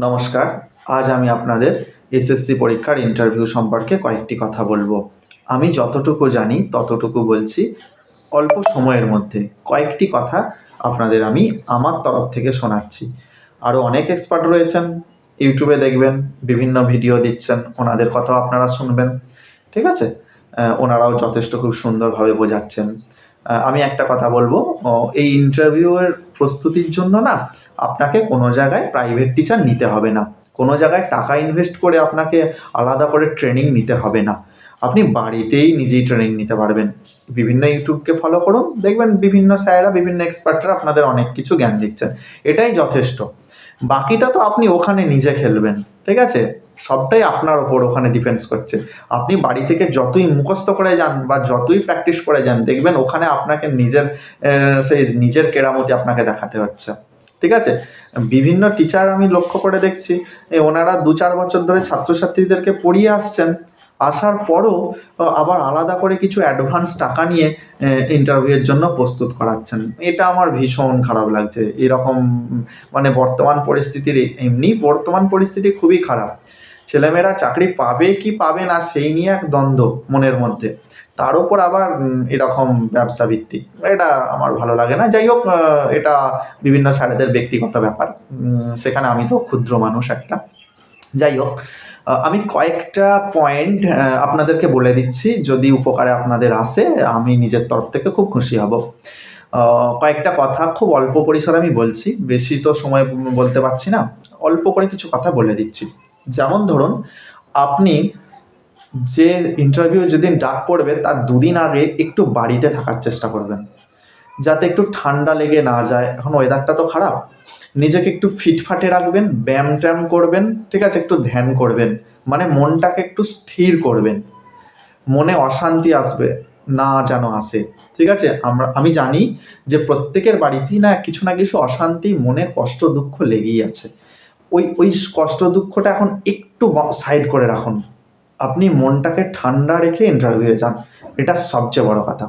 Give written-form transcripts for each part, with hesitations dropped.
নমস্কার। আজ আমি আপনাদের এসএসসি পরীক্ষার ইন্টারভিউ সম্পর্কে কয়েকটি কথা বলবো। আমি যতটুকু জানি ততটুকু বলছি। অল্প সময়ের মধ্যে কয়েকটি কথা আপনাদের আমি আমার তরফ থেকে শোনাচ্ছি। আরও অনেক এক্সপার্ট রয়েছেন, ইউটিউবে দেখবেন বিভিন্ন ভিডিও দিচ্ছেন, ওনাদের কথাও আপনারা শুনবেন। ঠিক আছে? ওনারাও যথেষ্ট খুব সুন্দরভাবে বোঝাচ্ছেন। আমি একটা কথা বলবো, এই ইন্টারভিউয়ের প্রস্তুতির জন্য না আপনাকে কোনো জায়গায় প্রাইভেট টিচার নিতে হবে না, কোনো জায়গায় টাকা ইনভেস্ট করে আপনাকে আলাদা করে ট্রেনিং নিতে হবে না। আপনি বাড়িতেই নিজেই ট্রেনিং নিতে পারবেন। বিভিন্ন ইউটিউবকে ফলো করুন, দেখবেন বিভিন্ন স্যারেরা, বিভিন্ন এক্সপার্টরা আপনাদের অনেক কিছু জ্ঞান দিচ্ছেন। এটাই যথেষ্ট। বাকিটা তো আপনি ওখানে নিজে খেলবেন। ঠিক আছে? সবটাই আপনার ওপর ওখানে ডিপেন্ডস করছে। আপনি বাড়ি থেকে যতই মুখস্থ করে যান বা যতই প্র্যাকটিস করে যান, দেখবেন ওখানে আপনাকে সেই নিজের কেরামতি আপনাকে দেখাতে হচ্ছে। ঠিক আছে? বিভিন্ন টিচার আমি লক্ষ্য করে দেখছি, ওনারা 2-4 বছর ধরে ছাত্রছাত্রীদেরকে পড়িয়ে আসছেন। আসার পরও আবার আলাদা করে কিছু অ্যাডভান্স টাকা নিয়ে ইন্টারভিউয়ের জন্য প্রস্তুত করাচ্ছেন। এটা আমার ভীষণ খারাপ লাগছে। এরকম মানে বর্তমান পরিস্থিতি খুবই খারাপ। ছেলেমেয়েরা চাকরি পাবে কি পাবে না সেই নিয়ে এক দ্বন্দ্ব মনের মধ্যে। তার ওপর আবার এরকম ব্যবসা ভিত্তিক। এটা আমার ভালো লাগে না। যাই হোক, এটা বিভিন্ন স্যারেদের ব্যক্তিগত ব্যাপার। সেখানে আমি তো ক্ষুদ্র মানুষ একটা। যাই হোক, আমি কয়েকটা পয়েন্ট আপনাদেরকে বলে দিচ্ছি। যদি উপকারে আপনাদের আসে, আমি নিজের তরফ থেকে খুব খুশি হব। কয়েকটা কথা খুব অল্প পরিসরে আমি বলছি, বেশি তো সময় বলতে পারছি না। অল্প করে কিছু কথা বলে দিচ্ছি। যেমন ধরুন, আপনি যে ইন্টারভিউ যেদিন ডাক পড়বে তার 2 দিন আগে একটু বাড়িতে থাকার চেষ্টা করবেন, যাতে একটু ঠান্ডা লেগে না যায়। এখন ওয়েদারটা তো খারাপ। নিজেকে একটু ফিটফাটে রাখবেন, ব্যায়াম করবেন। ঠিক আছে? একটু ধ্যান করবেন, মানে মনটাকে একটু স্থির করবেন। মনে অশান্তি আসবে না যেন আসে। ঠিক আছে? আমি জানি যে প্রত্যেকের বাড়িতেই না কিছু অশান্তি, মনে কষ্ট দুঃখ লেগেই আছে। ওই কষ্ট দুঃখটা এখন একটু সাইড করে রাখুন। আপনি মনটাকে ঠান্ডা রেখে ইন্টারভিউয়ে যান। এটা সবচেয়ে বড় কথা।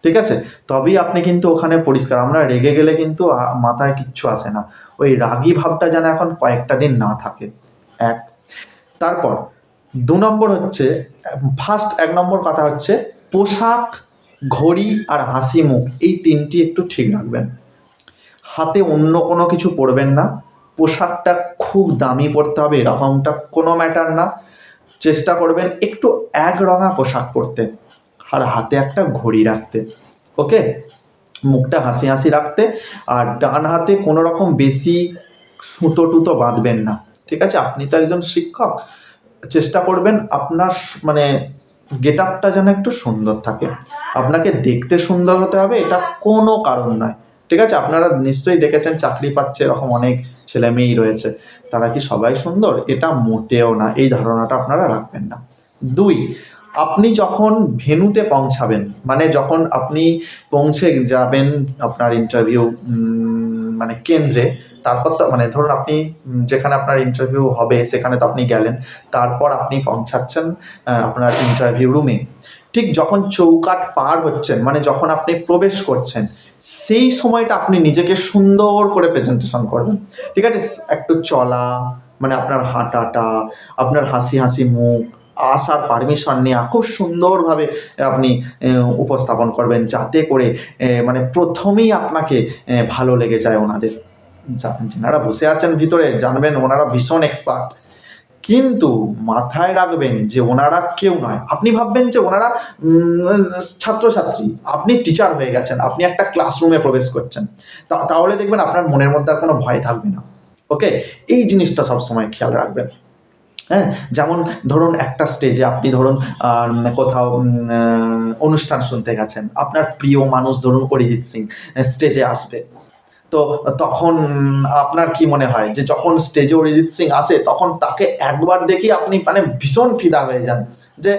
ঠিক আছে? তবেই আপনি কিন্তু ওখানে পরিষ্কার। আমরা রেগে গেলে কিন্তু মাথায় কিচ্ছু আসে না। ওই রাগী ভাবটা যেন এখন কয়েকটা দিন না থাকে। এক। তারপর 2 নম্বর হচ্ছে, ফার্স্ট 1 নম্বর কথা হচ্ছে পোশাক, ঘড়ি আর হাসি মুখ, এই 3টি একটু ঠিক রাখবেন। হাতে অন্য কোনো কিছু পরবেন না। পোশাকটা খুব দামি পরতে হবে এরকমটা কোনো ম্যাটার না। চেষ্টা করবেন একটু একরঙা পোশাক পরতে, আর হাতে একটা ঘড়ি রাখতে। ওকে? মুখটা হাসি রাখতে, আর ডান হাতে কোনো রকম বেশি সুতো টুতো বাঁধবেন না। ঠিক আছে? আপনি তো একজন শিক্ষক। চেষ্টা করবেন আপনার মানে গেট আপটা যেন একটু সুন্দর থাকে। আপনাকে দেখতে সুন্দর হতে হবে, এটা কোনো কারণ নয়। ঠিক আছে? আপনারা নিশ্চয়ই দেখেছেন চাকরি পাচ্ছে এরকম অনেক ছেলেমেয়েই রয়েছে। তারা কি সবাই সুন্দর? এটা মোটেও না। এই ধারণাটা আপনারা রাখবেন না। 2, আপনি যখন ভেন্যুতে পৌঁছাবেন, মানে যখন আপনি পৌঁছে যাবেন আপনার ইন্টারভিউ মানে কেন্দ্রে, তারপর তো মানে ধরুন আপনি যেখানে আপনার ইন্টারভিউ হবে সেখানে তো আপনি গেলেন। তারপর আপনি পৌঁছাচ্ছেন আপনার ইন্টারভিউ রুমে। ঠিক যখন চৌকাঠ পার হচ্ছেন, মানে যখন আপনি প্রবেশ করছেন, সেই সময়টা আপনি নিজেকে সুন্দর করে প্রেজেন্টেশন করবেন। ঠিক আছে? একটু চলা, মানে আপনার হাঁটাটা, আপনার হাসি মুখ, আসার পারমিশন নেওয়া খুব সুন্দরভাবে আপনি উপস্থাপন করবেন, যাতে করে মানে প্রথমেই আপনাকে ভালো লেগে যায় ওনাদের। যারা বসে আছেন ভিতরে জানবেন ওনারা ভীষণ এক্সপার্ট, কিন্তু মাথায় রাখবেন যে ওনারা কেউ নয়। আপনি ভাববেন যে ওনারা ছাত্রছাত্রী, আপনি টিচার হয়ে গেছেন, আপনি একটা ক্লাসরুমে প্রবেশ করছেন। তাহলে দেখবেন আপনার মনের মধ্যে আর কোনো ভয় থাকবে না। ওকে? এই জিনিসটা সবসময় খেয়াল রাখবেন। হ্যাঁ? যেমন ধরুন একটা স্টেজে আপনি ধরুন কোথাও অনুষ্ঠান শুনতে গেছেন। আপনার প্রিয় মানুষ ধরুন অরিজিৎ সিং স্টেজে আসবে। তো তখন আপনার কি মনে হয় যে যখন স্টেজে অরিজিৎ সিং আসে তখন তাকে একবার দেখেই আপনি মানে ভীষণ ফিদা হয়ে যান, যে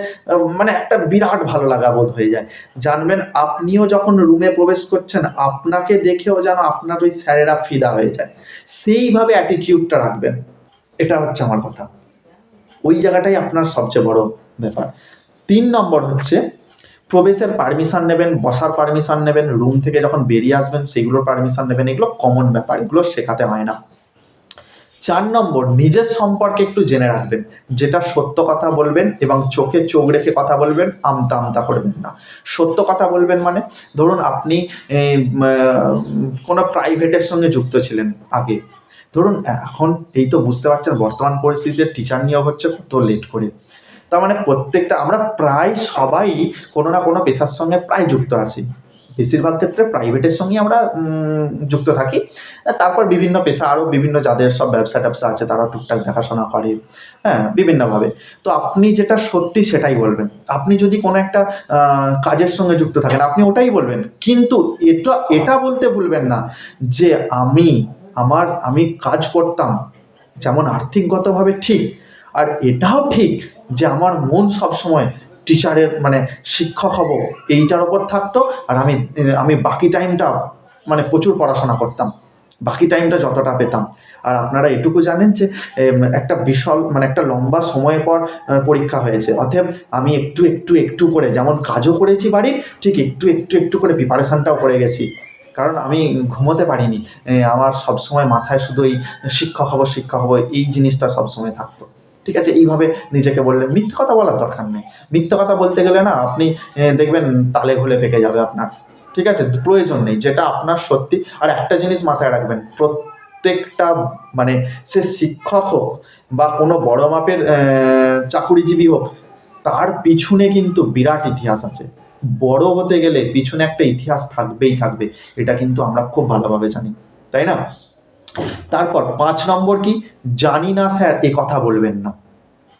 মানে একটা বিরাট ভালো লাগা বোধ হয়ে যায়। জানবেন আপনিও যখন রুমে প্রবেশ করছেন আপনাকে দেখেও যেন আপনার ওই স্যারেরা ফিদা হয়ে যায়। সেইভাবে অ্যাটিটিউডটা রাখবেন। এটা হচ্ছে আমার কথা। ওই জায়গাটাই আপনার সবচেয়ে বড় ব্যাপার। 3 নম্বর হচ্ছে প্রবেশের পারমিশন নেবেন, বসার পারমিশন নেবেন, রুম থেকে যখন বেরিয়ে আসবেন সেগুলোর পারমিশন নেবেন। এগুলো কমন ব্যাপার, এগুলো শেখাতে হয় না। 4 নম্বর, নিজের সম্পর্কে একটু জেনে রাখবেন। যেটা সত্য কথা বলবেন এবং চোখে চোখ রেখে কথা বলবেন, আমতা আমতা করবেন না। সত্য কথা বলবেন মানে, ধরুন আপনি কোনো প্রাইভেটের সঙ্গে যুক্ত ছিলেন আগে, ধরুন এখন এই তো বুঝতে পারছেন বর্তমান পরিস্থিতিতে টিচার নিয়োগ হচ্ছে কত লেট করে। তার মানে প্রত্যেকটা আমরা প্রায় সবাই কোনো না কোনো পেশার সঙ্গে প্রায় যুক্ত আছি। বেশিরভাগ ক্ষেত্রে প্রাইভেটের সঙ্গেই আমরা যুক্ত থাকি। তারপর বিভিন্ন পেশা আরও বিভিন্ন যাদের সব ব্যবসা ট্যাবসা আছে তারা টুকটাক দেখাশোনা করে, হ্যাঁ, বিভিন্নভাবে। তো আপনি যেটা সত্যি সেটাই বলবেন। আপনি যদি কোনো একটা কাজের সঙ্গে যুক্ত থাকেন আপনি ওটাই বলবেন, কিন্তু এটা বলতে ভুলবেন না যে আমি কাজ করতাম যেমন আর্থিকগতভাবে ঠিক, আর এটাও ঠিক যে আমার মন সবসময় টিচারের মানে শিক্ষক হব এইটার ওপর থাকতো, আর আমি বাকি টাইমটা মানে প্রচুর পড়াশোনা করতাম, বাকি টাইমটা যতটা পেতাম। আর আপনারা এটুকু জানেন যে একটা বিশাল মানে একটা লম্বা সময় পর পরীক্ষা হয়েছে, অতএব আমি একটু একটু একটু করে যেমন কাজও করেছি বাড়ির, ঠিক একটু একটু একটু করে প্রিপারেশানটাও করে গেছি। কারণ আমি ঘুমোতে পারিনি, আমার সবসময় মাথায় শুধু এই শিক্ষক হব এই জিনিসটা সবসময় থাকতো। ঠিক আছে, এইভাবে নিজেকে বললেন। মিথ্যে কথা বলার দরকার নেই। মিথ্যে কথা বলতে গেলে না আপনি দেখবেন তালে ঘুলে পেকে যাবে আপনার। ঠিক আছে, প্রয়োজন নেই। যেটা আপনার সত্যি। আর একটা জিনিস মাথায় রাখবেন, প্রত্যেকটা মানে সে শিক্ষক হোক বা কোনো বড় মাপের চাকুরিজীবী হোক, তার পিছনে কিন্তু বিরাট ইতিহাস আছে। বড় হতে গেলে পিছনে একটা ইতিহাস থাকবেই থাকবে, এটা কিন্তু আমরা খুব ভালোভাবে জানি, তাই না? তারপর 5 নম্বর কি, জানি না স্যার এ কথা বলবেন না।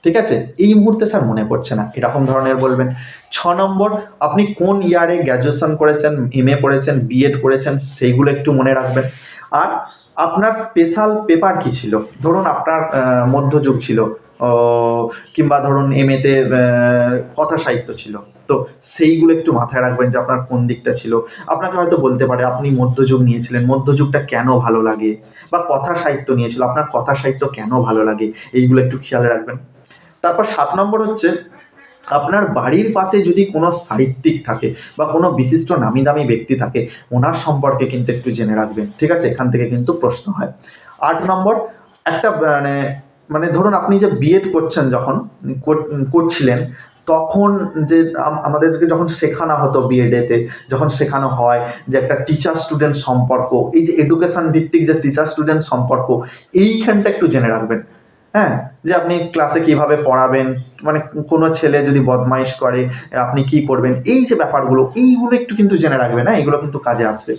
ঠিক আছে, এই মুহূর্তে স্যার মনে পড়ছে না, এরকম ধরনের বলবেন। 6 নম্বর, আপনি কোন ইয়ারে গ্র্যাজুয়েশন করেছেন, এমএ করেছেন, বিএড করেছেন, সেইগুলো একটু মনে রাখবেন। আর আপনার স্পেশাল পেপার কী ছিল, ধরুন আপনার মধ্যযুগ ছিল, কিংবা ধরুন এমএতে কথা সাহিত্য ছিল, তো সেইগুলো একটু মাথায় রাখবেন যে আপনার কোন দিকটা ছিল। আপনাকে হয়তো বলতে পারে আপনি মধ্যযুগ নিয়েছিলেন, মধ্যযুগটা কেন ভালো লাগে, বা কথা সাহিত্য নিয়েছিল, আপনার কথা সাহিত্য কেন ভালো লাগে, এইগুলো একটু খেয়াল রাখবেন। তারপর 7 নম্বর হচ্ছে, আপনার বাড়ির পাশে যদি কোনো সাহিত্যিক থাকে বা কোনো বিশিষ্ট নামি দামি ব্যক্তি থাকে, ওনার সম্পর্কে কিন্তু একটু জেনে রাখবেন। ঠিক আছে, এখান থেকে কিন্তু প্রশ্ন হয়। 8 নম্বর, একটা মানে ধরুন আপনি যে বিএড করছেন, যখন করছিলেন, তখন যে আমাদেরকে যখন শেখানো হতো বিএডেতে, যখন শেখানো হয় যে একটা টিচার স্টুডেন্ট সম্পর্ক, এই যে এডুকেশন ভিত্তিক যে টিচার স্টুডেন্ট সম্পর্ক, এইখানটা একটু জেনে রাখবেন। হ্যাঁ, যে আপনি ক্লাসে কিভাবে পড়াবেন, মানে কোনো ছেলে যদি বদমাইশ করে আপনি কি করবেন, এই যে ব্যাপারগুলো, এইগুলো একটু কিন্তু জেনে রাখবেন। হ্যাঁ, এগুলো কিন্তু কাজে আসবে।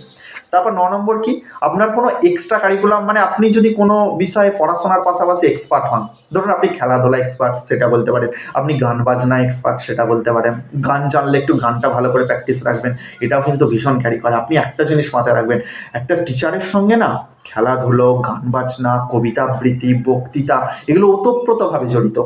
তারপর 9 নম্বর কি, আপনার কোনো এক্সট্রা কারিকুলাম, মানে আপনি যদি কোনো বিষয়ে পড়াশোনার পাশাপাশি এক্সপার্ট হন, ধরুন আপনি খেলাধুলা এক্সপার্ট, সেটা বলতে পারেন। আপনি গান বাজনা এক্সপার্ট, সেটা বলতে পারেন। গান জানলে একটু গানটা ভালো করে প্র্যাকটিস রাখবেন, এটাও কিন্তু ভীষণ ক্যারি করে। আপনি একটা জিনিস মাথায় রাখবেন, একটা টিচারের সঙ্গে না খেলাধুলো, গান বাজনা, কবিতা আবৃত্তি, বক্তৃতা, এগুলো ওতপ্রোতভাবে জড়িত।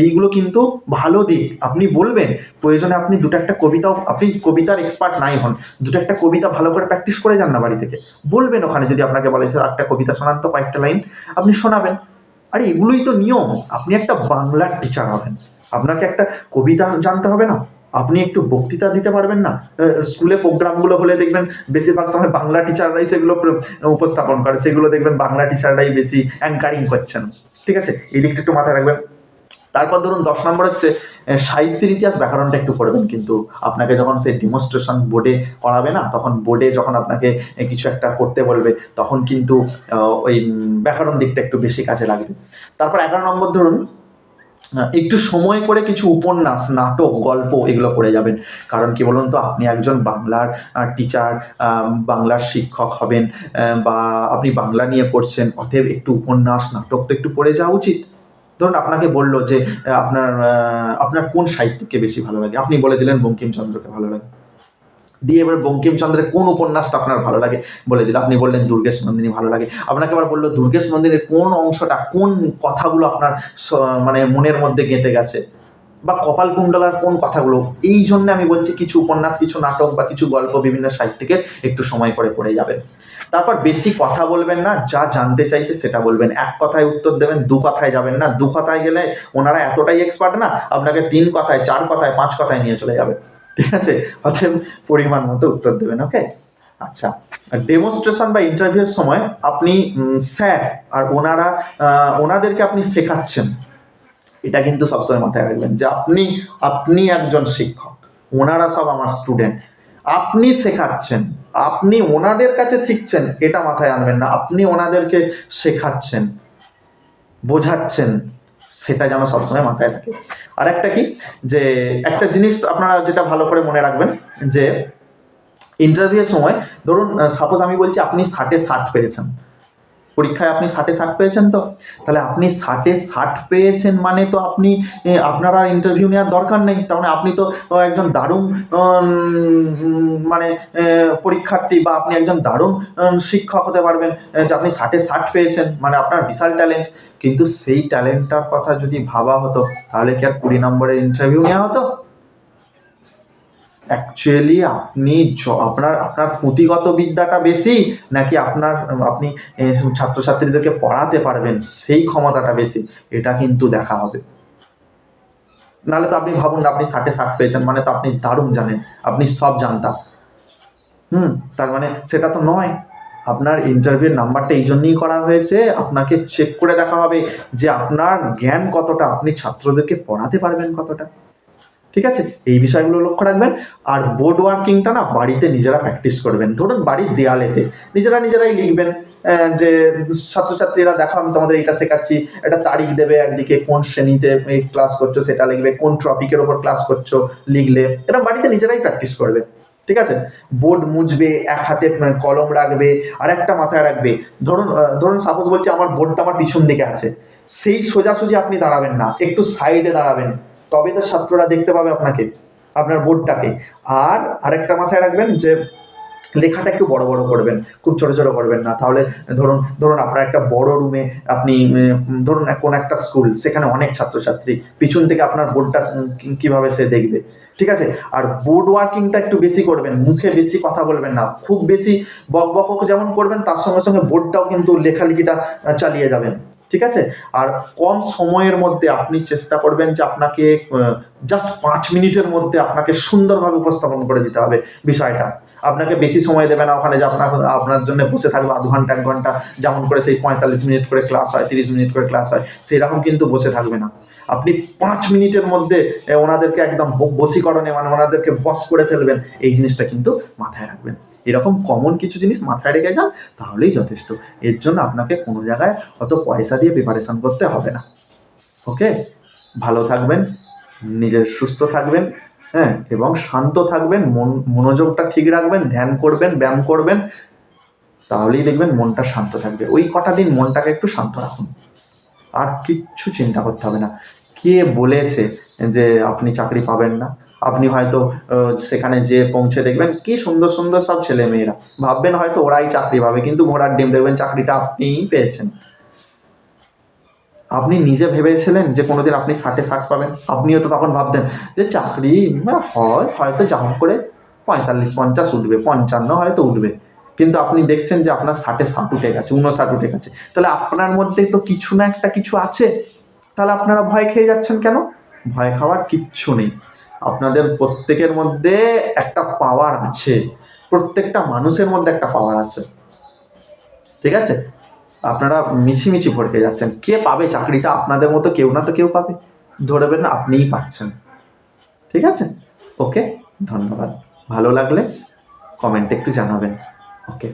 এইগুলো কিন্তু ভালো দিক। আপনি বলবেন, প্রয়োজনে আপনি দুটো একটা কবিতাও, আপনি কবিতার এক্সপার্ট নাই হন, দুটো একটা কবিতা ভালো করে প্র্যাকটিস করে যান না বাড়ি থেকে। বলবেন ওখানে, যদি আপনাকে বলে স্যার একটা কবিতা শোনান তো, কয়েকটা লাইন, আপনি শোনাবেন। আরে এগুলোই তো নিয়ম। আপনি একটা বাংলার টিচার হবেন, আপনাকে একটা কবিতা জানতে হবে না? আপনি একটু বক্তৃতা দিতে পারবেন না? স্কুলে প্রোগ্রামগুলো হলে দেখবেন বেশিরভাগ সময় বাংলা টিচাররাই সেগুলো উপস্থাপন করে, সেগুলো দেখবেন বাংলা টিচাররাই বেশি অ্যাঙ্কারিং করছেন। ঠিক আছে, এই দিকটা একটু মাথায় রাখবেন। তারপর ধরুন 10 নম্বর হচ্ছে, সাহিত্যের ইতিহাস ব্যাকরণটা একটু পড়বেন। কিন্তু আপনাকে যখন সেই ডেমনস্ট্রেশন বোর্ডে করাবে না, তখন বোর্ডে যখন আপনাকে কিছু একটা করতে বলবে, তখন কিন্তু ওই ব্যাকরণ দিকটা একটু বেশি কাজে লাগবে। তারপর 11 নম্বর ধরুন, একটু সময় করে কিছু উপন্যাস, নাটক, গল্প এগুলো পড়ে যাবেন। কারণ কি বলুন তো, আপনি একজন বাংলার টিচার, বাংলার শিক্ষক হবেন, বা আপনি বাংলা নিয়ে পড়ছেন, অতএব একটু উপন্যাস, নাটক তো একটু পড়ে যাওয়া উচিত। ধরুন আপনাকে বলল যে আপনার কোন সাহিত্যিককে বেশি ভালো লাগে, আপনি বলে দিলেন বঙ্কিমচন্দ্রকে ভালো লাগে। দিয়ে এবার বঙ্কিমচন্দ্রের কোন উপন্যাসটা আপনার ভালো লাগে বলে দিল, আপনি বললেন দুর্গেশ নন্দিনী ভালো লাগে। আপনাকে আবার বললো দুর্গেশ নন্দিনীর কোন অংশটা, কোন কথাগুলো আপনার মানে মনের মধ্যে গেঁথে গেছে, বা কপালকুণ্ডলার কোন কথাগুলো। এই জন্য আমি বলছি কিছু উপন্যাস, কিছু নাটক বা কিছু গল্প বিভিন্ন সাহিত্যিকের একটু সময় করে পড়ে যাবেন। তারপর বেশি কথা বলবেন না, যা জানতে চাইছে সেটা বলবেন। এক কথায় উত্তর দেবেন, দু কথায় যাবেন না। দু কথায় গেলে ওনারা এতটাই এক্সপার্ট না, আপনাকে 3 কথায়, 4 কথায়, 5 কথায় নিয়ে চলে যাবে। ঠিক আছে, অতএব পরিমাণ মতো উত্তর দেবেন। ওকে, আচ্ছা, ডেমনস্ট্রেশন বা ইন্টারভিউয়ের সময় আপনি স্যার আর ওনাদেরকে আপনি শেখাচ্ছেন, এটা কিন্তু সবসময় মাথায় রাখবেন যে আপনি আপনি একজন শিক্ষক, ওনারা সব আমার স্টুডেন্ট, আপনি শেখাচ্ছেন, আপনি ওনাদের কাছে শিখছেন, এটা মাথায় আনবেন না। আপনি ওনাদেরকে শেখাচ্ছেন, বোঝাচ্ছেন, সেটা যেন সবসময় মাথায় থাকে। আর একটা কি, যে একটা জিনিস আপনারা যেটা ভালো করে মনে রাখবেন, যে ইন্টারভিউয়ের সময় ধরুন সাপোজ আমি বলছি আপনি 60-60 পেয়েছেন, পরীক্ষায় আপনি 60-60 পেয়েছেন, তো তাহলে আপনি 60-60 পেয়েছেন মানে তো আপনি আপনার আর ইন্টারভিউ নেওয়ার দরকার নেই। তার মানে আপনি তো একজন দারুণ মানে পরীক্ষার্থী, বা আপনি একজন দারুণ শিক্ষক হতে পারবেন, যে আপনি 60-60 পেয়েছেন মানে আপনার বিশাল ট্যালেন্ট। কিন্তু সেই ট্যালেন্টটার কথা যদি ভাবা হতো, তাহলে কি আর 20 নম্বরের ইন্টারভিউ নেওয়া হতো? অ্যাকচুয়ালি আপনি আপনার আপনার পুঁথিগত বিদ্যাটা বেশি, নাকি আপনি ছাত্রছাত্রীদেরকে পড়াতে পারবেন সেই ক্ষমতাটা বেশি, এটা কিন্তু দেখা হবে। নাহলে তো আপনি ভাবুন না, আপনি 60-60 পেয়েছেন মানে তো আপনি দারুণ জানেন, আপনি সব জানতা। তার মানে সেটা তো নয়। আপনার ইন্টারভিউর নাম্বারটা এই জন্যই করা হয়েছে, আপনাকে চেক করে দেখা হবে যে আপনার জ্ঞান কতটা, আপনি ছাত্রদেরকে পড়াতে পারবেন কতটা। ঠিক আছে, এই বিষয়গুলো লক্ষ্য রাখবেন। আর বোর্ড ওয়ার্কিংটা না বাড়িতে নিজেরা প্র্যাকটিস করবেন। ধরুন বাড়ির দেয়ালেতে নিজেরাই লিখবেন, যে ছাত্রছাত্রীরা দেখো আমি তোমাদের এইটা শেখাচ্ছি, একটা তারিখ দেবে, একদিকে কোন শ্রেণীতে এই ক্লাস করছো সেটা লিখবে, কোন টপিকের ওপর ক্লাস করছো লিখলে, এটা বাড়িতে নিজেরাই প্র্যাকটিস করবে। ঠিক আছে, বোর্ড মুছবে, এক হাতে কলম রাখবে, আর একটা মাথায় রাখবে, ধরুন সাপোজ বলছি আমার বোর্ডটা আমার পিছন দিকে আছে, সেই সোজাসুজি আপনি দাঁড়াবেন না, একটু সাইডে দাঁড়াবেন, তবে তো ছাত্ররা দেখতে পাবে আপনার বোর্ডটাকে। আর আরেকটা মাথায় রাখবেন যে লেখাটা একটু বড় বড় করবেন, খুব ছোট ছোট করবেন না। তাহলে ধরুন আপনার একটা বড় রুমে আপনি ধরুন কোন একটা স্কুল, সেখানে অনেক ছাত্রছাত্রী, পিছন থেকে আপনার বোর্ডটা কিভাবে সে দেখবে। ঠিক আছে, আর বোর্ড ওয়ার্কিংটা একটু বেশি করবেন, মুখে বেশি কথা বলবেন না, খুব বেশি বক বক যেমন করবেন, তার সঙ্গে সঙ্গে বোর্ডটাও কিন্তু লেখালেখিটা চালিয়ে যাবেন। ঠিক আছে, আর কম সময়ের মধ্যে আপনি চেষ্টা করবেন যে আপনাকে জাস্ট 5 মিনিটের মধ্যে আপনাকে সুন্দরভাবে উপস্থাপন করে দিতে হবে বিষয়টা। আপনাকে বেশি সময় দেবে না ওখানে, যে আপনার জন্য বসে থাকবে আধ ঘন্টা 1 ঘন্টা, যেমন করে সেই 45 মিনিট করে ক্লাস হয়, 30 মিনিট করে ক্লাস হয়, সেই রকম কিন্তু বসে থাকবে না। আপনি 5 মিনিটের মধ্যে ওনাদেরকে একদম বশীকরণে, মানে ওনাদেরকে বশ করে ফেলবেন, এই জিনিসটা কিন্তু মাথায় রাখবেন। এরকম কমন কিছু জিনিস মাথায় রেখে যান, তাহলেই যথেষ্ট। এর জন্য আপনাকে কোনো জায়গায় অত পয়সা দিয়ে প্রিপারেশন করতে হবে না। ওকে, ভালো থাকবেন, নিজের সুস্থ থাকবেন, হ্যাঁ, এবং শান্ত থাকবেন, মনোযোগটা ঠিক রাখবেন, ধ্যান করবেন, ব্যায়াম করবেন, তাহলেই দেখবেন মনটা শান্ত থাকবে। ওই কটা দিন মনটাকে একটু শান্ত রাখুন, আর কিচ্ছু চিন্তা করতে হবে না। কে বলেছে যে আপনি চাকরি পাবেন না? আপনি হয়তো সেখানে যেয়ে পৌঁছে দেখবেন কি সুন্দর সুন্দর সব ছেলে মেয়েরা, ভাববেন হয়তো ওরাই চাকরি পাবে, কিন্তু ঘোড়ার ডিম, দেখবেন চাকরিটা আপনিই পেয়েছেন। আপনি নিজে ভেবেছিলেন যে কোনোদিন আপনি 60-60 পাবেন? আপনিও তো তখন ভাবতেন যে চাকরি হয়তো যা হোক করে 45-50 উঠবে, 55 হয়তো উঠবে। কিন্তু আপনি দেখছেন যে আপনার 60-60 উঠে গেছে, 59 উঠে গেছে। তাহলে আপনার মধ্যে তো কিছু না একটা কিছু আছে। তাহলে আপনারা ভয় খেয়ে যাচ্ছেন কেন? ভয় খাওয়ার কিচ্ছু নেই। আপনাদের প্রত্যেকের মধ্যে একটা পাওয়ার আছে। প্রত্যেকটা মানুষের মধ্যে একটা পাওয়ার আছে। ঠিক আছে? আপনারা মিছিমিছি ভড়কে যাচ্ছেন। কে পাবে চাকরিটা? আপনাদের মতো কেউ না তো কেউ পাবে। ধরবেন আপনিই পাচ্ছেন। ঠিক আছে? ওকে, ধন্যবাদ। ভালো লাগলে কমেন্টে একটু জানাবেন। ওকে।